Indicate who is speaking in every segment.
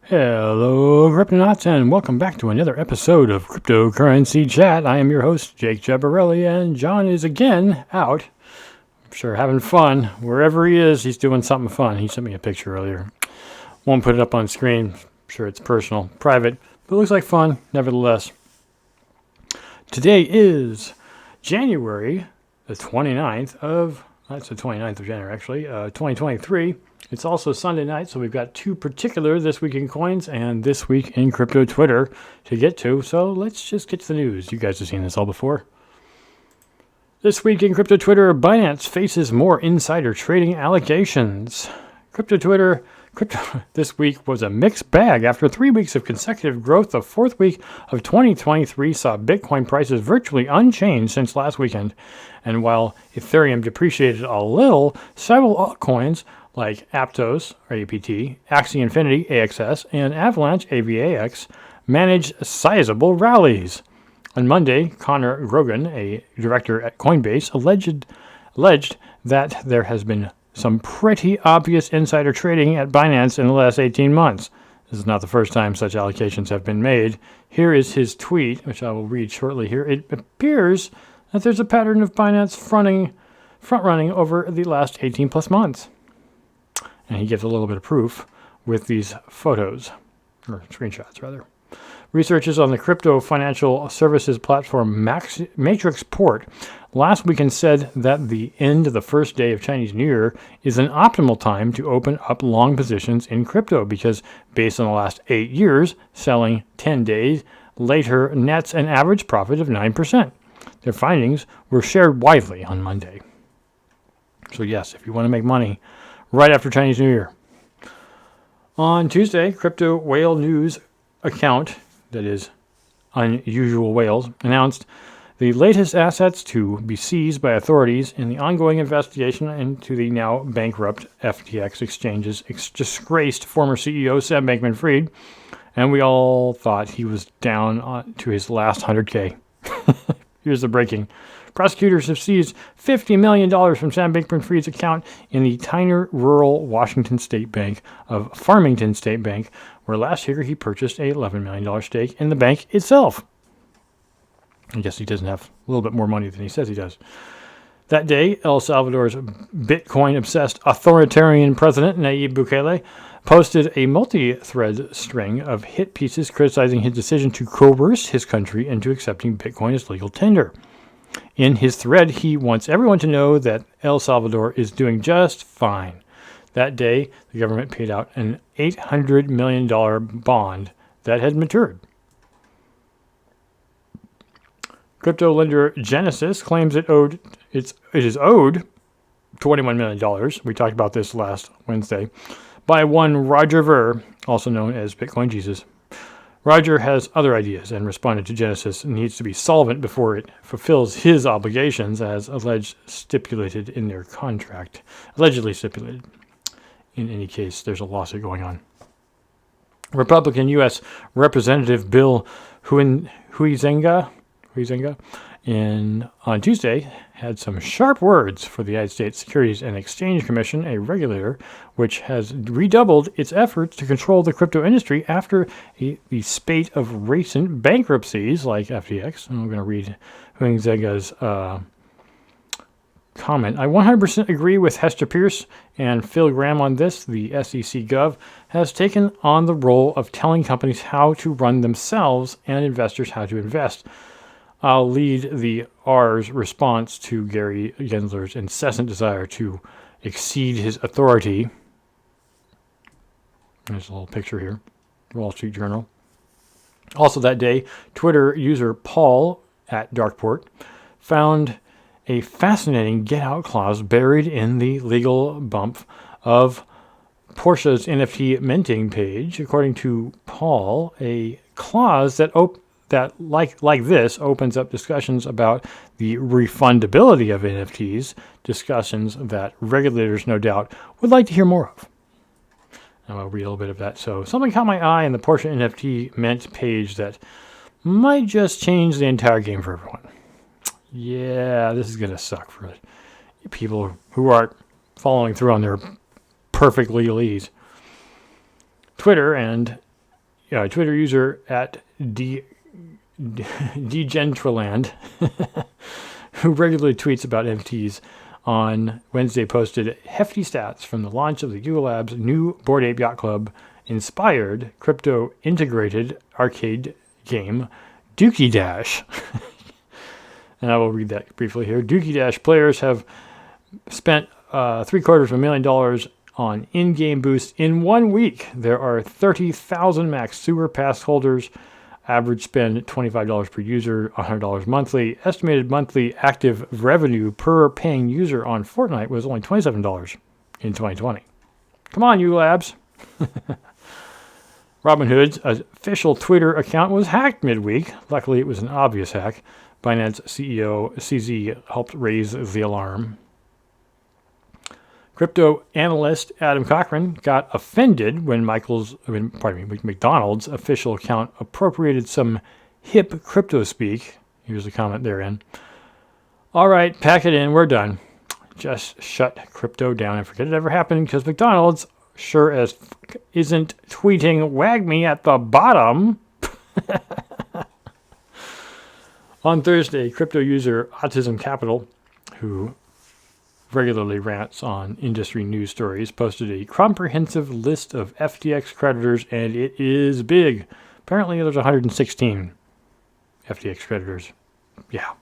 Speaker 1: Hello, Cryptonauts, and welcome back to another episode of Cryptocurrency Chat. I am your host, Jake Jabarelli, and John is again out. I'm sure having fun. Wherever he is, he's doing something fun. He sent me a picture earlier. Won't put it up on screen. I'm sure it's personal, private, but it looks like fun, nevertheless. Today is January the 29th of... That's the 29th of January, actually, 2023. It's also Sunday night, so we've got two particular This Week in Coins and This Week in Crypto Twitter to get to. So let's just get to the news. You guys have seen this all before. This week in Crypto Twitter, Binance faces more insider trading allegations. Crypto this week was a mixed bag. After 3 weeks of consecutive growth, the fourth week of 2023 saw Bitcoin prices virtually unchanged since last weekend. And while Ethereum depreciated a little, several altcoins like Aptos, or APT, Axie Infinity, AXS, and Avalanche, AVAX, managed sizable rallies. On Monday, Connor Grogan, a director at Coinbase, alleged that there has been some pretty obvious insider trading at Binance in the last 18 months. This is not the first time such allegations have been made. Here is his tweet, which I will read shortly here. It appears that there's a pattern of Binance front-running over the last 18 plus months. And he gives a little bit of proof with these photos, or screenshots rather. Researchers on the crypto financial services platform Matrixport last weekend said that the end of the first day of Chinese New Year is an optimal time to open up long positions in crypto because based on the last 8 years, selling 10 days later nets an average profit of 9%. Their findings were shared widely on Monday. So yes, if you want to make money right after Chinese New Year. On Tuesday, Crypto Whale News account, that is Unusual Whales, announced the latest assets to be seized by authorities in the ongoing investigation into the now bankrupt FTX exchange's disgraced former CEO Sam Bankman-Fried, and we all thought he was down to his last 100K. Here's the breaking. Prosecutors have seized $50 million from Sam Bankman-Fried's account in the tiny rural Washington State Bank of Farmington State Bank, where last year he purchased a $11 million stake in the bank itself. I guess he doesn't have a little bit more money than he says he does. That day, El Salvador's Bitcoin-obsessed authoritarian president, Nayib Bukele, posted a multi-thread string of hit pieces criticizing his decision to coerce his country into accepting Bitcoin as legal tender. In his thread, he wants everyone to know that El Salvador is doing just fine. That day, the government paid out an $800 million bond that had matured. Crypto lender Genesis claims it is owed $21 million. We talked about this last Wednesday. By one Roger Ver, also known as Bitcoin Jesus. Roger has other ideas and responded to Genesis needs to be solvent before it fulfills his obligations as allegedly stipulated in their contract. Allegedly stipulated. In any case, there's a lawsuit going on. Republican U.S. Representative Bill Huizenga on Tuesday had some sharp words for the United States Securities and Exchange Commission, a regulator which has redoubled its efforts to control the crypto industry after the spate of recent bankruptcies like FTX. And I'm going to read Huizenga's comment. I 100% agree with Hester Pierce and Phil Graham on this. The SEC Gov has taken on the role of telling companies how to run themselves and investors how to invest. I'll lead the R's response to Gary Gensler's incessant desire to exceed his authority. There's a little picture here. Wall Street Journal. Also that day, Twitter user Paul at Darkport found a fascinating get-out clause buried in the legal bump of Porsche's NFT minting page. According to Paul, a clause that like this opens up discussions about the refundability of NFTs, discussions that regulators no doubt would like to hear more of. And I'll read a little bit of that. So something caught my eye in the Porsche NFT mint page that might just change the entire game for everyone. Yeah, this is going to suck for people who aren't following through on their perfect legalese. Twitter and Twitter user at Degentraland, who regularly tweets about NFTs, on Wednesday posted hefty stats from the launch of the Google Labs' new Bored Ape Yacht Club inspired crypto-integrated arcade game Dookie Dash. And I will read that briefly here. Dookie Dash players have spent $750,000 on in-game boosts in 1 week. There are 30,000 max sewer pass holders. Average spend $25 per user, $100 monthly. Estimated monthly active revenue per paying user on Fortnite was only $27 in 2020. Come on, you labs. Robinhood's official Twitter account was hacked midweek. Luckily, it was an obvious hack. Binance CEO CZ helped raise the alarm. Crypto analyst Adam Cochran got offended when McDonald's official account appropriated some hip crypto speak. Here's the comment therein. All right, pack it in. We're done. Just shut crypto down and forget it ever happened, because McDonald's sure as isn't tweeting "wag me at the bottom." On Thursday, crypto user Autism Capital, who regularly rants on industry news stories, posted a comprehensive list of FTX creditors, and it is big. Apparently, there's 116 FTX creditors. Yeah.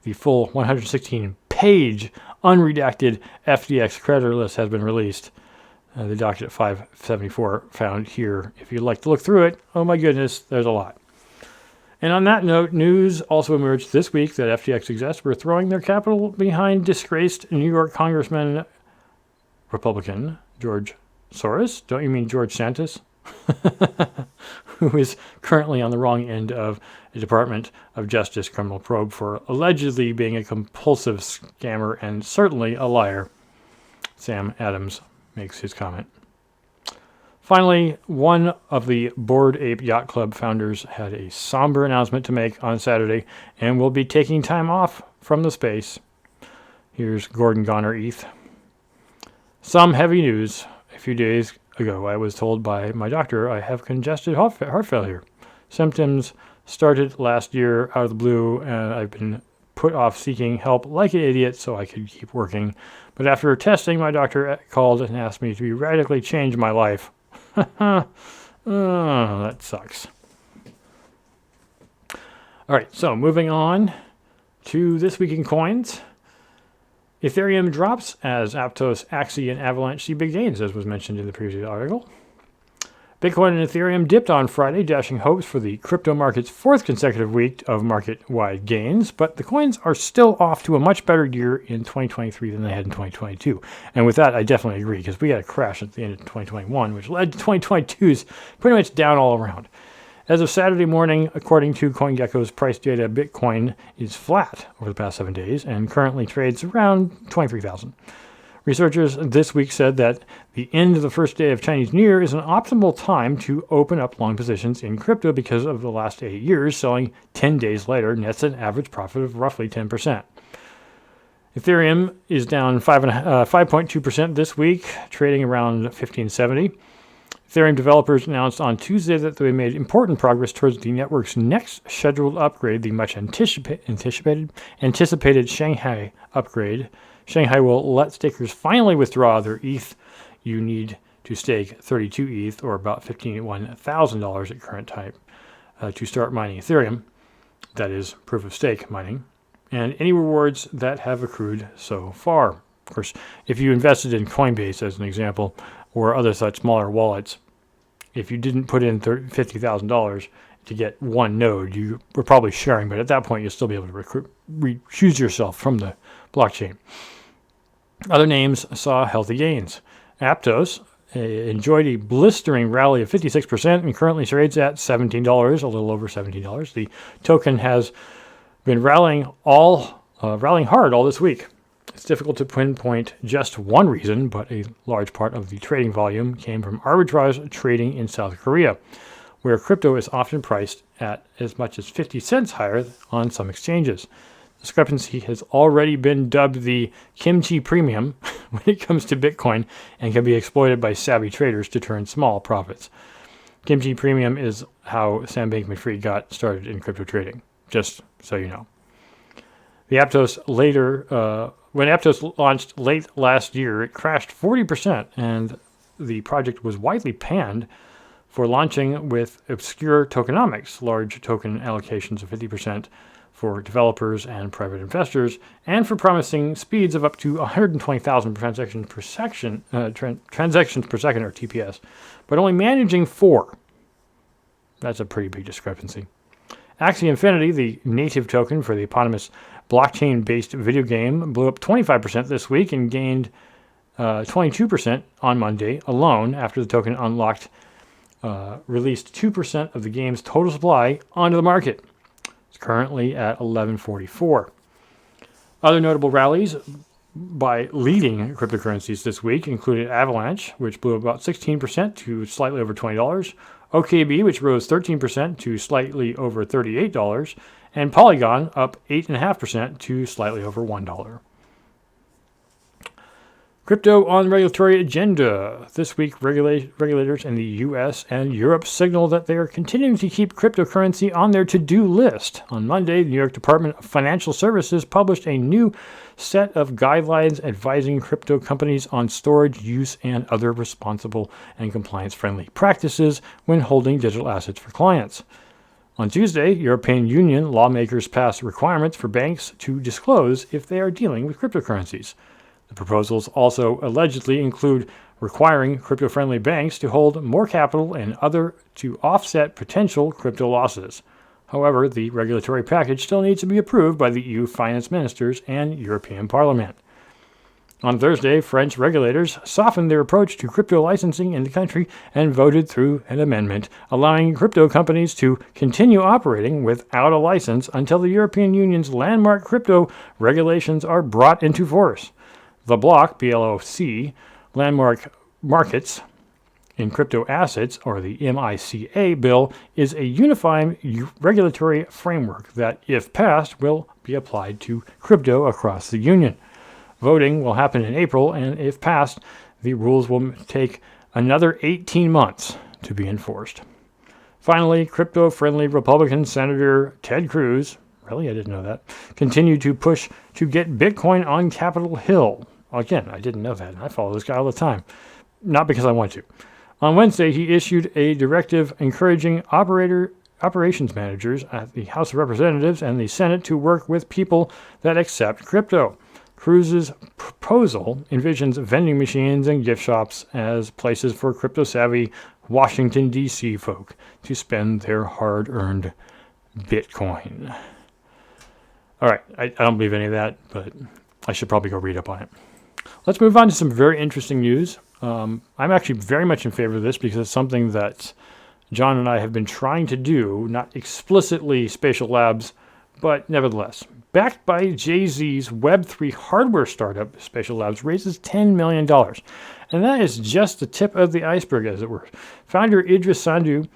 Speaker 1: The full 116-page unredacted FTX creditor list has been released. The document 574 found here. If you'd like to look through it, oh my goodness, there's a lot. And on that note, news also emerged this week that FTX execs were throwing their capital behind disgraced New York Congressman, Republican George Soros. Don't you mean George Santos? Who is currently on the wrong end of a Department of Justice criminal probe for allegedly being a compulsive scammer and certainly a liar. Sam Adams makes his comment. Finally, one of the Bored Ape Yacht Club founders had a somber announcement to make on Saturday and will be taking time off from the space. Here's Gordon Goner ETH. Some heavy news. A few days ago, I was told by my doctor I have congestive heart failure. Symptoms started last year out of the blue, and I've been put off seeking help like an idiot so I could keep working. But after testing, my doctor called and asked me to radically change my life. Oh, that sucks. All right, so moving on to This Week in Coins. Ethereum drops as Aptos, Axie, and Avalanche see big gains, as was mentioned in the previous article. Bitcoin and Ethereum dipped on Friday, dashing hopes for the crypto market's fourth consecutive week of market-wide gains, but the coins are still off to a much better year in 2023 than they had in 2022. And with that, I definitely agree, because we had a crash at the end of 2021, which led to 2022's pretty much down all around. As of Saturday morning, according to CoinGecko's price data, Bitcoin is flat over the past 7 days and currently trades around 23,000. Researchers this week said that the end of the first day of Chinese New Year is an optimal time to open up long positions in crypto because of the last 8 years selling 10 days later nets an average profit of roughly 10%. Ethereum is down 5.2% this week, trading around 1570. Ethereum developers announced on Tuesday that they made important progress towards the network's next scheduled upgrade, the much anticipated Shanghai upgrade. Shanghai will let stakers finally withdraw their ETH. You need to stake 32 ETH, or about $51,000 at current time, to start mining Ethereum. That is proof of stake mining. And any rewards that have accrued so far. Of course, if you invested in Coinbase, as an example, or other such smaller wallets, if you didn't put in $50,000 to get one node, you were probably sharing, but at that point, you'll still be able to recuse yourself from the blockchain. Other names saw healthy gains. Aptos enjoyed a blistering rally of 56% and currently trades at $17, a little over $17. The token has been rallying hard all this week. It's difficult to pinpoint just one reason, but a large part of the trading volume came from arbitrage trading in South Korea, where crypto is often priced at as much as 50 cents higher on some exchanges. Discrepancy has already been dubbed the kimchi premium when it comes to Bitcoin and can be exploited by savvy traders to turn small profits. Kimchi Premium is how Sam Bankman-Fried got started in crypto trading, just so you know. When Aptos launched late last year, it crashed 40%, and the project was widely panned for launching with obscure tokenomics, large token allocations of 50% for developers and private investors, and for promising speeds of up to 120,000 transactions per second, or TPS, but only managing 4. That's a pretty big discrepancy. Axie Infinity, the native token for the eponymous blockchain-based video game, blew up 25% this week and gained 22% on Monday alone after the token released 2% of the game's total supply onto the market. It's currently at 1144. Other notable rallies by leading cryptocurrencies this week included Avalanche, which blew about 16% to slightly over $20, OKB, which rose 13% to slightly over $38, and Polygon up 8.5% to slightly over $1. Crypto on the regulatory agenda. This week, regulators in the U.S. and Europe signal that they are continuing to keep cryptocurrency on their to-do list. On Monday, the New York Department of Financial Services published a new set of guidelines advising crypto companies on storage, use, and other responsible and compliance-friendly practices when holding digital assets for clients. On Tuesday, European Union lawmakers passed requirements for banks to disclose if they are dealing with cryptocurrencies. The proposals also allegedly include requiring crypto-friendly banks to hold more capital and other to offset potential crypto losses. However, the regulatory package still needs to be approved by the EU finance ministers and European Parliament. On Thursday, French regulators softened their approach to crypto licensing in the country and voted through an amendment allowing crypto companies to continue operating without a license until the European Union's landmark crypto regulations are brought into force. The bloc, BLOC, Landmark Markets in Crypto Assets, or the MICA bill, is a unifying regulatory framework that, if passed, will be applied to crypto across the Union. Voting will happen in April, and if passed, the rules will take another 18 months to be enforced. Finally, crypto-friendly Republican Senator Ted Cruz, really, I didn't know that, continued to push to get Bitcoin on Capitol Hill. Again, I didn't know that, and I follow this guy all the time. Not because I want to. On Wednesday, he issued a directive encouraging operations managers at the House of Representatives and the Senate to work with people that accept crypto. Cruz's proposal envisions vending machines and gift shops as places for crypto-savvy Washington, D.C. folk to spend their hard-earned Bitcoin. All right, I don't believe any of that, but I should probably go read up on it. Let's move on to some very interesting news. I'm actually very much in favor of this because it's something that John and I have been trying to do, not explicitly Spatial Labs, but nevertheless. Backed by JayZ's Web3 hardware startup, Spatial Labs raises $10 million. And that is just the tip of the iceberg, as it were. Founder Idris Sandhu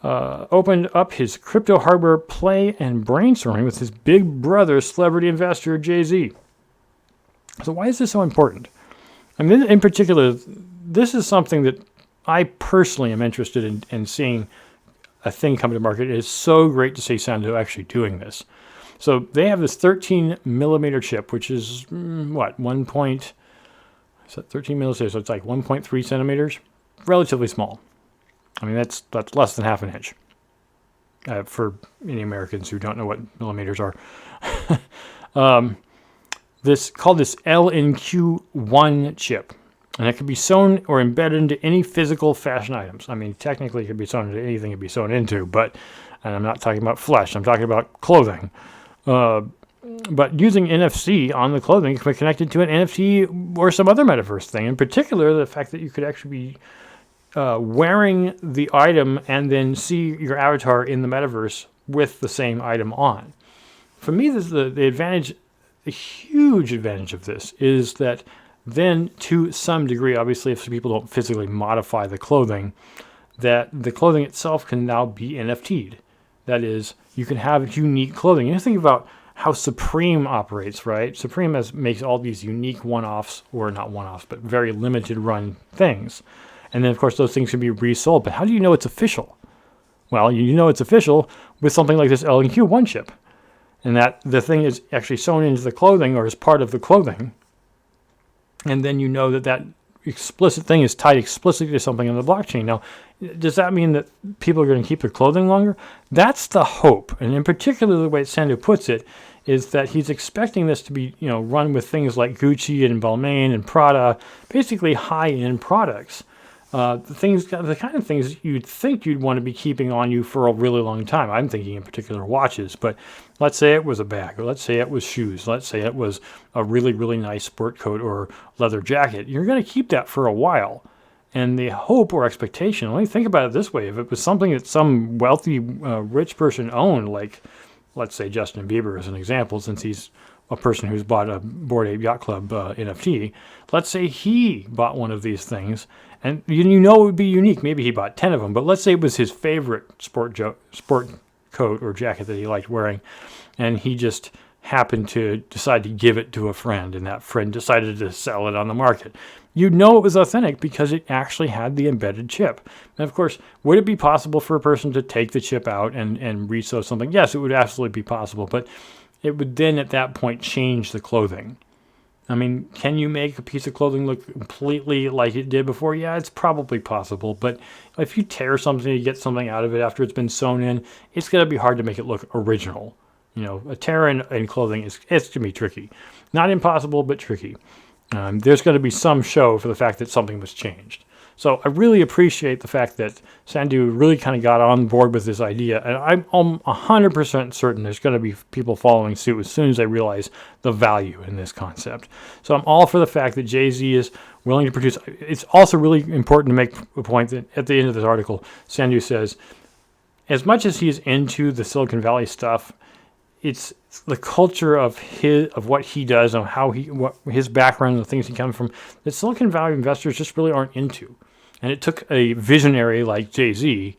Speaker 1: opened up his crypto hardware play and brainstorming with his big brother, celebrity investor, JayZ. So why is this so important? I mean, in particular, this is something that I personally am interested in seeing a thing come to market. It is so great to see Sandhu actually doing this. So they have this 13 millimeter chip, which is 13 millimeters? So it's like 1.3 centimeters, relatively small. I mean, that's less than half an inch. For any Americans who don't know what millimeters are. This LNQ1 chip, and it can be sewn or embedded into any physical fashion items. I mean, technically it can be sewn into anything it can be sewn into, and I'm not talking about flesh, I'm talking about clothing. But using NFC on the clothing can be connected to an NFT or some other metaverse thing. In particular, the fact that you could actually be wearing the item and then see your avatar in the metaverse with the same item on. For me, the advantage, the huge advantage of this is that then to some degree, obviously if people don't physically modify the clothing, that the clothing itself can now be NFT'd. That is, you can have unique clothing. You think about how Supreme operates, right? Supreme makes all these unique one-offs, or not one-offs, but very limited run things. And then, of course, those things can be resold. But how do you know it's official? Well, you know it's official with something like this LNQ1 chip. And that the thing is actually sewn into the clothing or is part of the clothing. And then you know that explicit thing is tied explicitly to something on the blockchain. Now, does that mean that people are going to keep their clothing longer? That's the hope. And in particular, the way Sandu puts it is that he's expecting this to be, run with things like Gucci and Balmain and Prada, basically high-end products. The kind of things you'd think you'd want to be keeping on you for a really long time. I'm thinking in particular watches, but let's say it was a bag, or let's say it was shoes, let's say it was a really, really nice sport coat or leather jacket. You're going to keep that for a while. And the hope or expectation, let me think about it this way. If it was something that some wealthy, rich person owned, like, let's say Justin Bieber as an example, since he's a person who's bought a Bored Ape Yacht Club NFT, let's say he bought one of these things, and it would be unique. Maybe he bought 10 of them, but let's say it was his favorite sport coat or jacket that he liked wearing, and he just happened to decide to give it to a friend, and that friend decided to sell it on the market. You'd know it was authentic because it actually had the embedded chip. And of course, would it be possible for a person to take the chip out and resew something? Yes, it would absolutely be possible, but it would then at that point change the clothing. I mean, can you make a piece of clothing look completely like it did before? Yeah, it's probably possible, but if you tear something, you get something out of it after it's been sewn in, it's going to be hard to make it look original. A tear in clothing it's going to be tricky. Not impossible, but tricky. There's going to be some show for the fact that something was changed. So I really appreciate the fact that Sandu really kind of got on board with this idea, and I'm 100% certain there's going to be people following suit as soon as they realize the value in this concept. So I'm all for the fact that JayZ is willing to produce. It's also really important to make a point that at the end of this article, Sandu says, as much as he's into the Silicon Valley stuff, it's the culture of what he does and what his background and the things he comes from that Silicon Valley investors just really aren't into. And it took a visionary like JayZ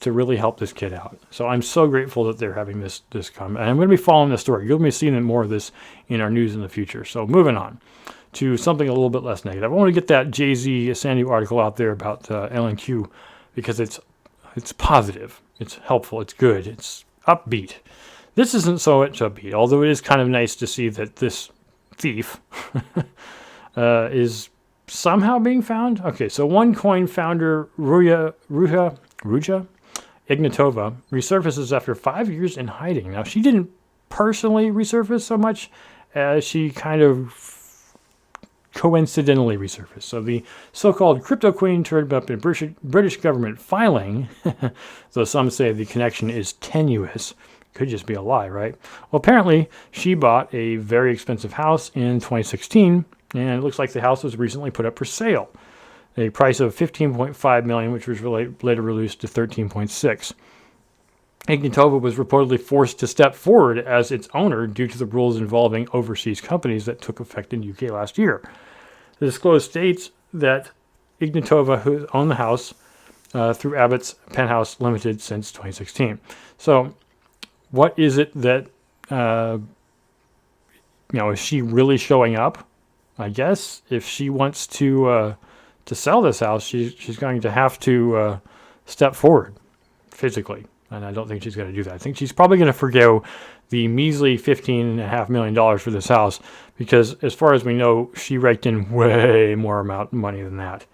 Speaker 1: to really help this kid out. So I'm so grateful that they're having this come. And I'm going to be following this story. You'll be seeing more of this in our news in the future. So moving on to something a little bit less negative. I want to get that JayZ Sandu article out there about LNQ because it's positive, it's helpful, it's good, it's upbeat. This isn't so much upbeat, although it is kind of nice to see that this thief is somehow being found. Okay, so OneCoin founder Ruja Ignatova resurfaces after 5 years in hiding. Now, she didn't personally resurface so much as she kind of coincidentally resurfaced. So the so-called CryptoQueen turned up in British government filing, though some say the connection is tenuous. Could just be a lie, right? Well, apparently she bought a very expensive house in 2016, and it looks like the house was recently put up for sale. A price of $15.5 million, which was later reduced to $13.6. Ignatova was reportedly forced to step forward as its owner due to the rules involving overseas companies that took effect in the UK last year. The disclosure states that Ignatova, who owned the house through Abbott's Penthouse Limited since 2016. So, what is it that, is she really showing up? I guess if she wants to sell this house, she's going to have to step forward physically. And I don't think she's going to do that. I think she's probably going to forgo the measly $15.5 million for this house because as far as we know, she raked in way more amount of money than that.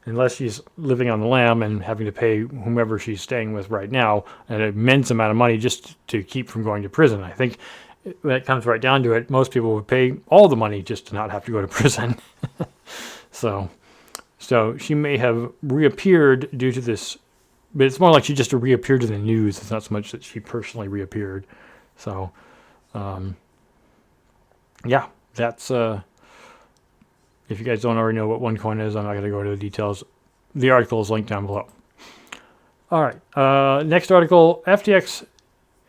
Speaker 1: Unless she's living on the lam and having to pay whomever she's staying with right now an immense amount of money just to keep from going to prison. I think when it comes right down to it, most people would pay all the money just to not have to go to prison. So she may have reappeared due to this, but it's more like she just reappeared in the news. It's not so much that she personally reappeared. So, that's... If you guys don't already know what OneCoin is, I'm not going to go into the details. The article is linked down below. All right. Next article, FTX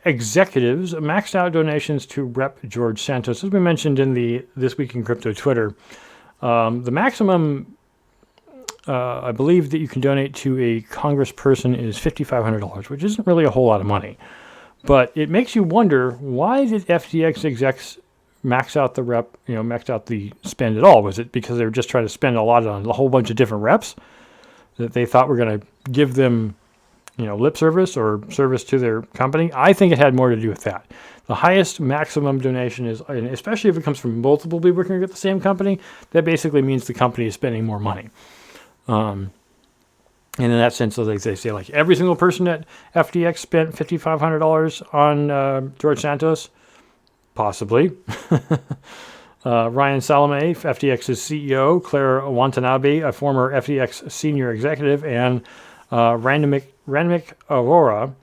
Speaker 1: executives maxed out donations to Rep. George Santos. As we mentioned in the This Week in Crypto Twitter, the maximum, I believe, that you can donate to a congressperson is $5,500, which isn't really a whole lot of money. But it makes you wonder, why did FTX execs max out the spend at all? Was it because they were just trying to spend a lot on a whole bunch of different reps? that they thought were going to give them, lip service or service to their company. I think it had more to do with that. The highest maximum donation is, and especially if it comes from multiple people working at the same company, that basically means the company is spending more money. And in that sense, so they say like every single person at FTX spent $5,500 on George Santos, possibly. Ryan Salome, FTX's CEO, Claire Watanabe, a former FTX senior executive, and Ranmik Aurora,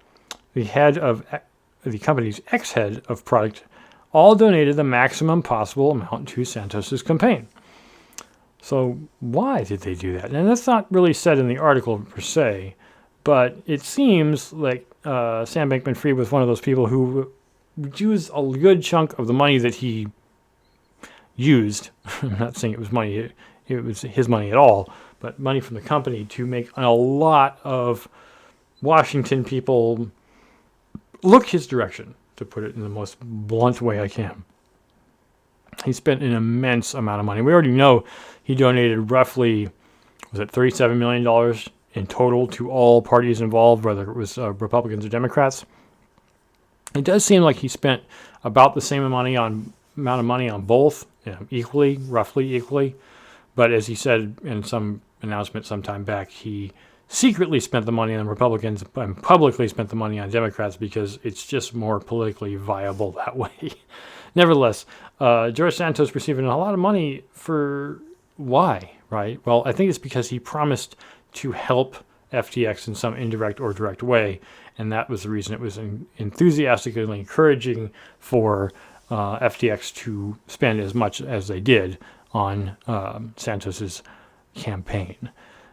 Speaker 1: the head of the company's ex-head of product, all donated the maximum possible amount to Santos's campaign. So why did they do that? And that's not really said in the article per se, but it seems like Sam Bankman-Fried was one of those people who used a good chunk of the money that he used. I'm not saying it was money, it was his money at all, but money from the company to make a lot of Washington people look his direction, to put it in the most blunt way I can. He spent an immense amount of money. We already know he donated roughly, was it $37 million in total to all parties involved, whether it was Republicans or Democrats. It does seem like he spent about the same amount of money on both, roughly equally. But as he said in some announcement sometime back, he secretly spent the money on Republicans and publicly spent the money on Democrats because it's just more politically viable that way. Nevertheless, George Santos receiving a lot of money for why, right? Well, I think it's because he promised to help FTX in some indirect or direct way, and that was the reason it was enthusiastically encouraging for FTX to spend as much as they did on Santos's campaign.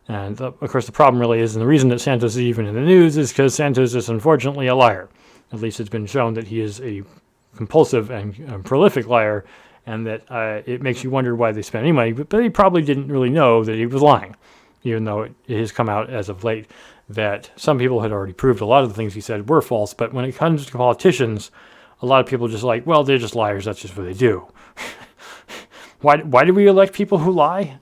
Speaker 1: And of course, the problem really is, and the reason that Santos is even in the news is because Santos is unfortunately a liar. At least it's been shown that he is a compulsive and prolific liar, and that it makes you wonder why they spent any money. But he probably didn't really know that he was lying, even though it has come out as of late that some people had already proved a lot of the things he said were false. But when it comes to politicians, a lot of people just like, well, they're just liars. That's just what they do. Why do we elect people who lie?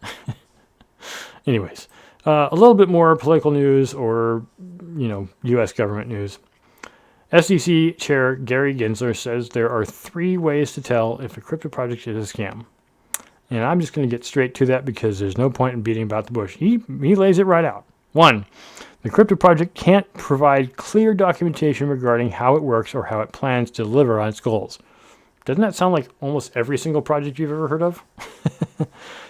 Speaker 1: Anyways, a little bit more political news or, U.S. government news. SEC Chair Gary Gensler says there are 3 ways to tell if a crypto project is a scam. And I'm just going to get straight to that because there's no point in beating about the bush. He lays it right out. 1, the crypto project can't provide clear documentation regarding how it works or how it plans to deliver on its goals. Doesn't that sound like almost every single project you've ever heard of?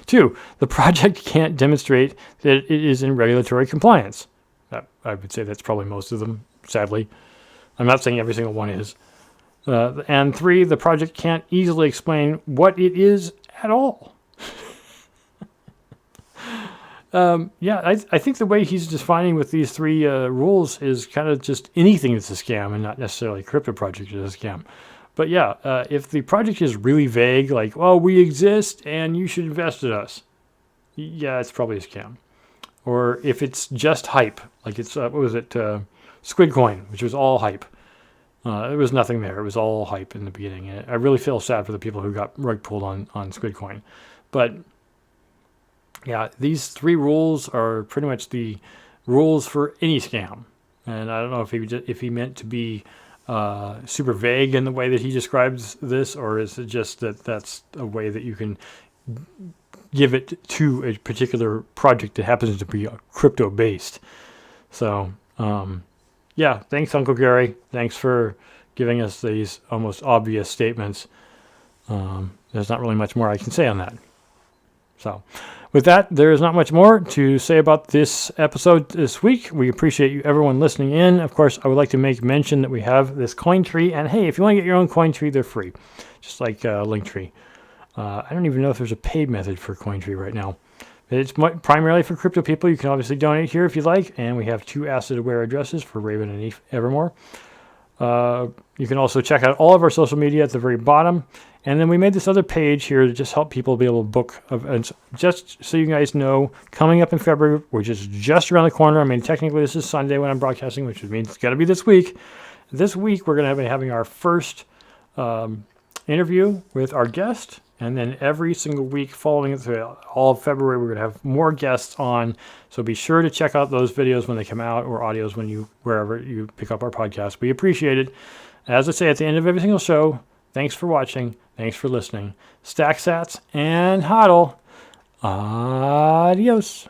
Speaker 1: 2, the project can't demonstrate that it is in regulatory compliance. I would say that's probably most of them, sadly. I'm not saying every single one is. And 3, the project can't easily explain what it is at all. I think the way he's defining with these 3 rules is kind of just anything that's a scam and not necessarily a crypto project is a scam. But if the project is really vague, like, well, we exist and you should invest in us, it's probably a scam. Or if it's just hype, like it's, Squidcoin, which was all hype. There was nothing there. It was all hype in the beginning. And I really feel sad for the people who got rug pulled on Squidcoin. But these 3 rules are pretty much the rules for any scam. And I don't know if he meant to be super vague in the way that he describes this, or is it just that's a way that you can give it to a particular project that happens to be crypto based. So thanks, Uncle Gary. Thanks for giving us these almost obvious statements. There's not really much more I can say on that. So with that, there is not much more to say about this episode this week. We appreciate you, everyone listening in. Of course, I would like to make mention that we have this coin tree. And hey, if you want to get your own coin tree, they're free, just like Linktree. I don't even know if there's a paid method for Cointree right now. It's primarily for crypto people. You can obviously donate here if you'd like. And we have 2 asset-aware addresses for Raven and Evermore. You can also check out all of our social media at the very bottom. And then we made this other page here to just help people be able to book events. Just so you guys know, coming up in February, which is just around the corner. I mean, technically this is Sunday when I'm broadcasting, which means it's got to be this week. This week, we're going to be having our first interview with our guest. And then every single week following through all of February, we're going to have more guests on. So be sure to check out those videos when they come out, or audios wherever you pick up our podcast. We appreciate it. As I say at the end of every single show, thanks for watching. Thanks for listening. Stack sats and hodl. Adios.